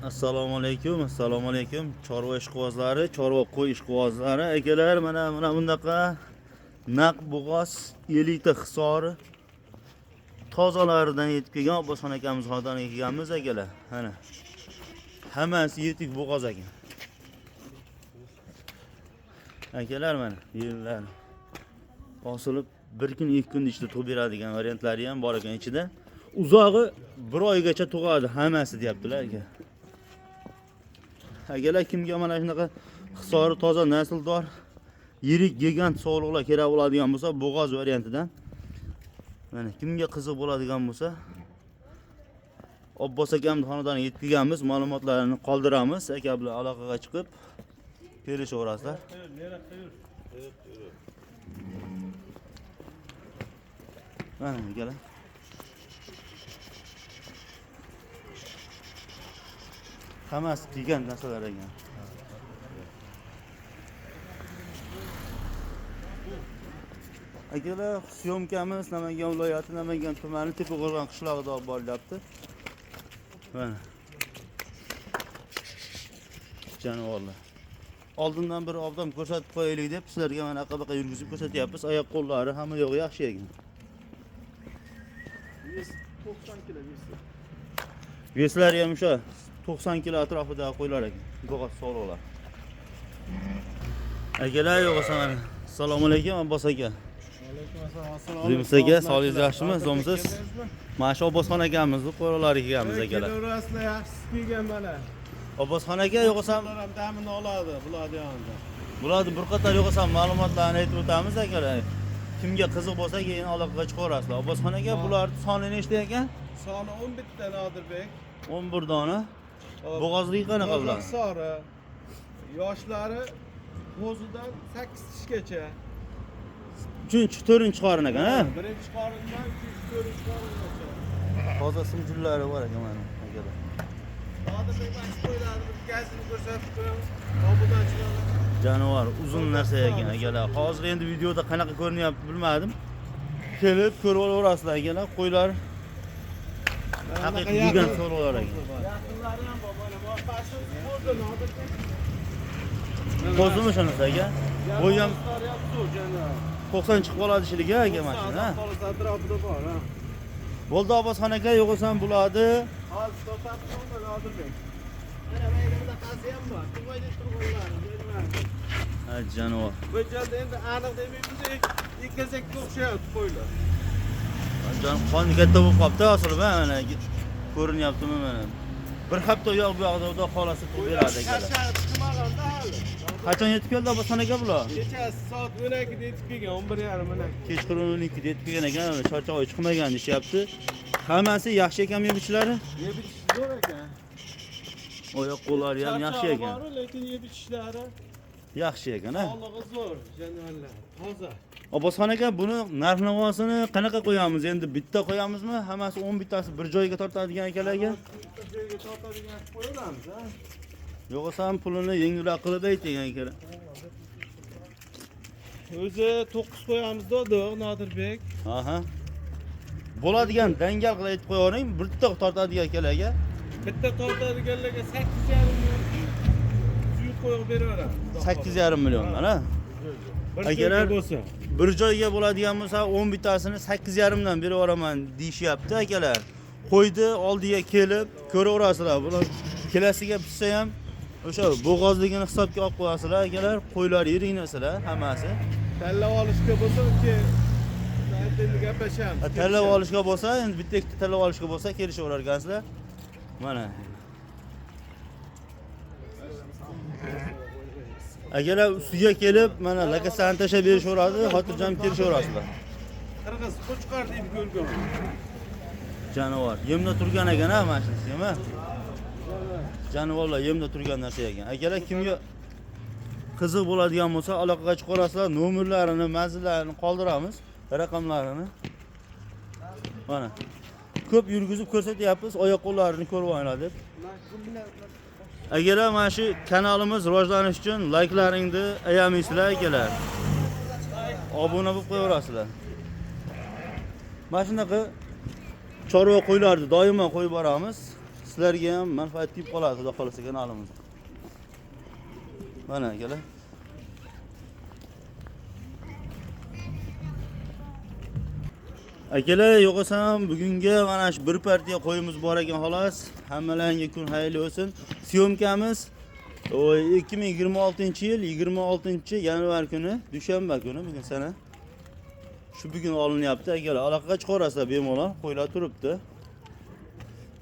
Assalomu alaykum. Chorva ishqibozlari, chorva qo'y ishqibozlari, akalar, mana bunaqa naq bo'g'oz 50 ta hisori tozalaridan yetib kelgan Abbosxon akamiz xonadoniga kelganmiz akalar. Mana hammasi yetik bo'g'oz ekan. Akalar mana yerlar osilib 1 kun 2 kun ichida tug'ib beradigan variantlari ham bor ekan ichida. Uzog'i 1 oygacha tug'adi hammasi deyaptilar aka. Akalar kimga mana shunaqa hisori toza nasldor yirik gigant sog'liqlar kerak bo'ladigan bo'lsa, bo'g'oz variantidan mana kimga qiziq bo'ladigan bo'lsa, Abbos akamning xonadoniga yetib kelganmiz, ma'lumotlarini qoldiramiz. Aka bilan aloqaga chiqib kelishaverasizlar. Mana akalar. Hammasi gigant narsalar ekan. Akalar, syomkamiz Namangan viloyati, Namangan tumani Tepaqo'rg'on qishlog'ida olib borilyapti. Mana. Jonivorlar. Oldindan bir obdam ko'rsatib qo'yaylik deb sizlarga mana aqabaqa yurgizib ko'rsatyapmiz. Oyoq qo'llari hamma yo'g'i yaxshi ekan. 90 kilo Veslari ham o'sha 90 kilo atrofida qo'ylar ekan. Bo'g'oz sog'liqlar. Akalar yo'qsa mana. Assalomu alaykum Abbos aka. Alaykum assalom. Sizga sog'ligingiz yaxshimi? Zo'msiz? Mana shu Abbosxon akamizni qo'ralariga kelganmiz akalar. Kelarasizlar, yaxshisi kelgan mana. Abbosxon aka yo'qsa Ular ham damini oladi, bularni yonida. bularni bir qator yo'qsa ma'lumotlarni aytib o'tamiz akalar. Kimga qiziq bo'lsa keyin aloqaga chiqaverasizlar. Abbosxon aka bularning soni nechta ekan? Soni 11 ta Nodirbek. 11 dona. Bo'g'ozligi qanaqa bular? Sori. Yoshlari qo'zidan 8 tishgacha. 3-4 qorin ekan, ha? Birinchi qorindan 4 qoringacha. Toza simjullari bor ekan mana akalar. Nodirbek mana shu qo'ylarni gazini ko'rsatib qo'yamiz. Obudan chiqadi. Jonivor uzun narsa ekan akalar. Hozir endi videoda qanaqa ko'rinyapti bilmadim. Kelib ko'rib olaverasizlar akalar. Qo'ylar haqiqiy gigant so'roqlar ekan. Yaqinlari ham bor, mana bu qarshi qo'zi Nodirbek. Qo'zimi shunisi aka? Bu ham 90 chiqib qoladi shiliga aka mana shuni, ha? Atrofida bor, ha. Bo'ldi Abbosxon aka, yo'qsa bo'ladi. Hozir to'xtatib qo'yma Nodirbek. Mana maydonda qasi ham bor. Tug'aydi turg'unlari, bilmayman. Ha, jonivor. Bu joyda endi aniq demaymiz, ikkizakka o'xshayapti qo'ylar. Jon qoni katta bo'lib qopti osilib, mana ko'rinyaptimi mana. Bir hafta yo'q bu yoqda xudo xolasi turib beradi akalar. Chiqmaganda hali. Qachon yetib keldi Abbosxon aka bular? Kechasi soat 12 da yetib kelgan, 11:30 mana. Kechqurun 12 yetib kelgan ekan, charchoq chiqmagan deyapti. Hammasi yaxshi ekanmi yeb-ichishlari? Yeb-ichish zo'r ekan. Oyoq qo'llari ham yaxshi ekan. Lekin yeb-ichishlari Yaxshi ekan, ha? sog'lig'i zo'r, jonivorlar. Toza. Abbosxon aka, buni narx-navosini qanaqa qo'yamiz? Endi bitta qo'yamizmi? Hammasi 10 bittasi bir joyga tortadigan akalarga? Bitta joyga tortadigan qo'yamiz, ha. Yo'qsa ham pulini yengilroq qilib ayting akalar. O'zi 9 qo'yamiz dedi Nodirbek. Aha. Bo'ladigan dangal qilib aytib qo'yavering, bitta tortadigan akalarga. Bitta tortadiganlarga 8,5 million suyuq qo'yib beraveramiz. 8,5 milliondan, ha? Akalar bo'lsa. Bir joyga bo'ladigan bo'lsa 10 bittasini 8,5 dan berib yuboraman deyishyapti akalar. Qo'ydi oldiga kelib ko'raverasizlar. Bular kelasiga pishsa ham o'sha bo'g'ozligini hisobga olib qo'yasizlar akalar. Qo'ylar yirik narsalar hammasi. Tanlab olishga bo'lsa endi gaplashamiz. Tanlab olishga bo'lsa, endi bitta ikkita tanlab olishga bo'lsa kelishaverar ekansizlar. Mana. Akalar ustiga kelib, mana lakasani tashlab berishaveradi, xotirjam kelishaverasizlar. Qirg'iz qo'chqor deb ko'rgan. Jonivor, yemda turgan ekan, ha, mana shunisi ham, ha? Jonivorlar yemda turgan narsa ekan. Akalar kimga qiziq bo'ladigan bo'lsa, aloqaga chiqarasizlar, nomerlarini, manzillarini qoldiramiz, raqamlarini. Mana. Ko'p yurgizib ko'rsatyapmiz, oyoq qo'llarini ko'rib olinglar deb. Akalar, mana shu kanalimiz rivojlanish uchun layklaringni ayamaysizlar akalar. Obuna bo'lib qo'yaverasizlar. Mana shunaqa chorva qo'ylarni doimo qo'yib boramiz. sizlarga ham manfaat tegib qoladi, xudo xolasa kanalimiz. Mana akalar. Akalar, yo'qosam bugungi mana shu bir partiya qo'yimiz bor ekan xolos. Hammalaringga kun xayrli bo'lsin. Syomkamiz 2026-yil 26-yanvar kuni, dushanba kuni bugun sana. Shu bugun olinyapti akalar. Aloqaga chiqarasizlar bemalol, qo'ylar turibdi.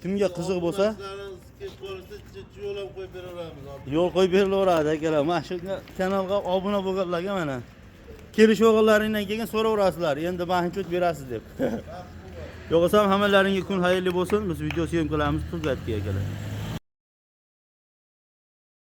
Kimga qiziq bo'lsa, yo'l qo'yib berilaveradi akalar. Mana shu kanalga obuna bo'lganlarga mana kelishib olganlaringdan keyin so'raverasizlar. Endi bahoncha berasiz deb. Yo'qsa hammalaringga kun xayrli bo'lsin. Biz video syomkalarimiz tugatdik akalar.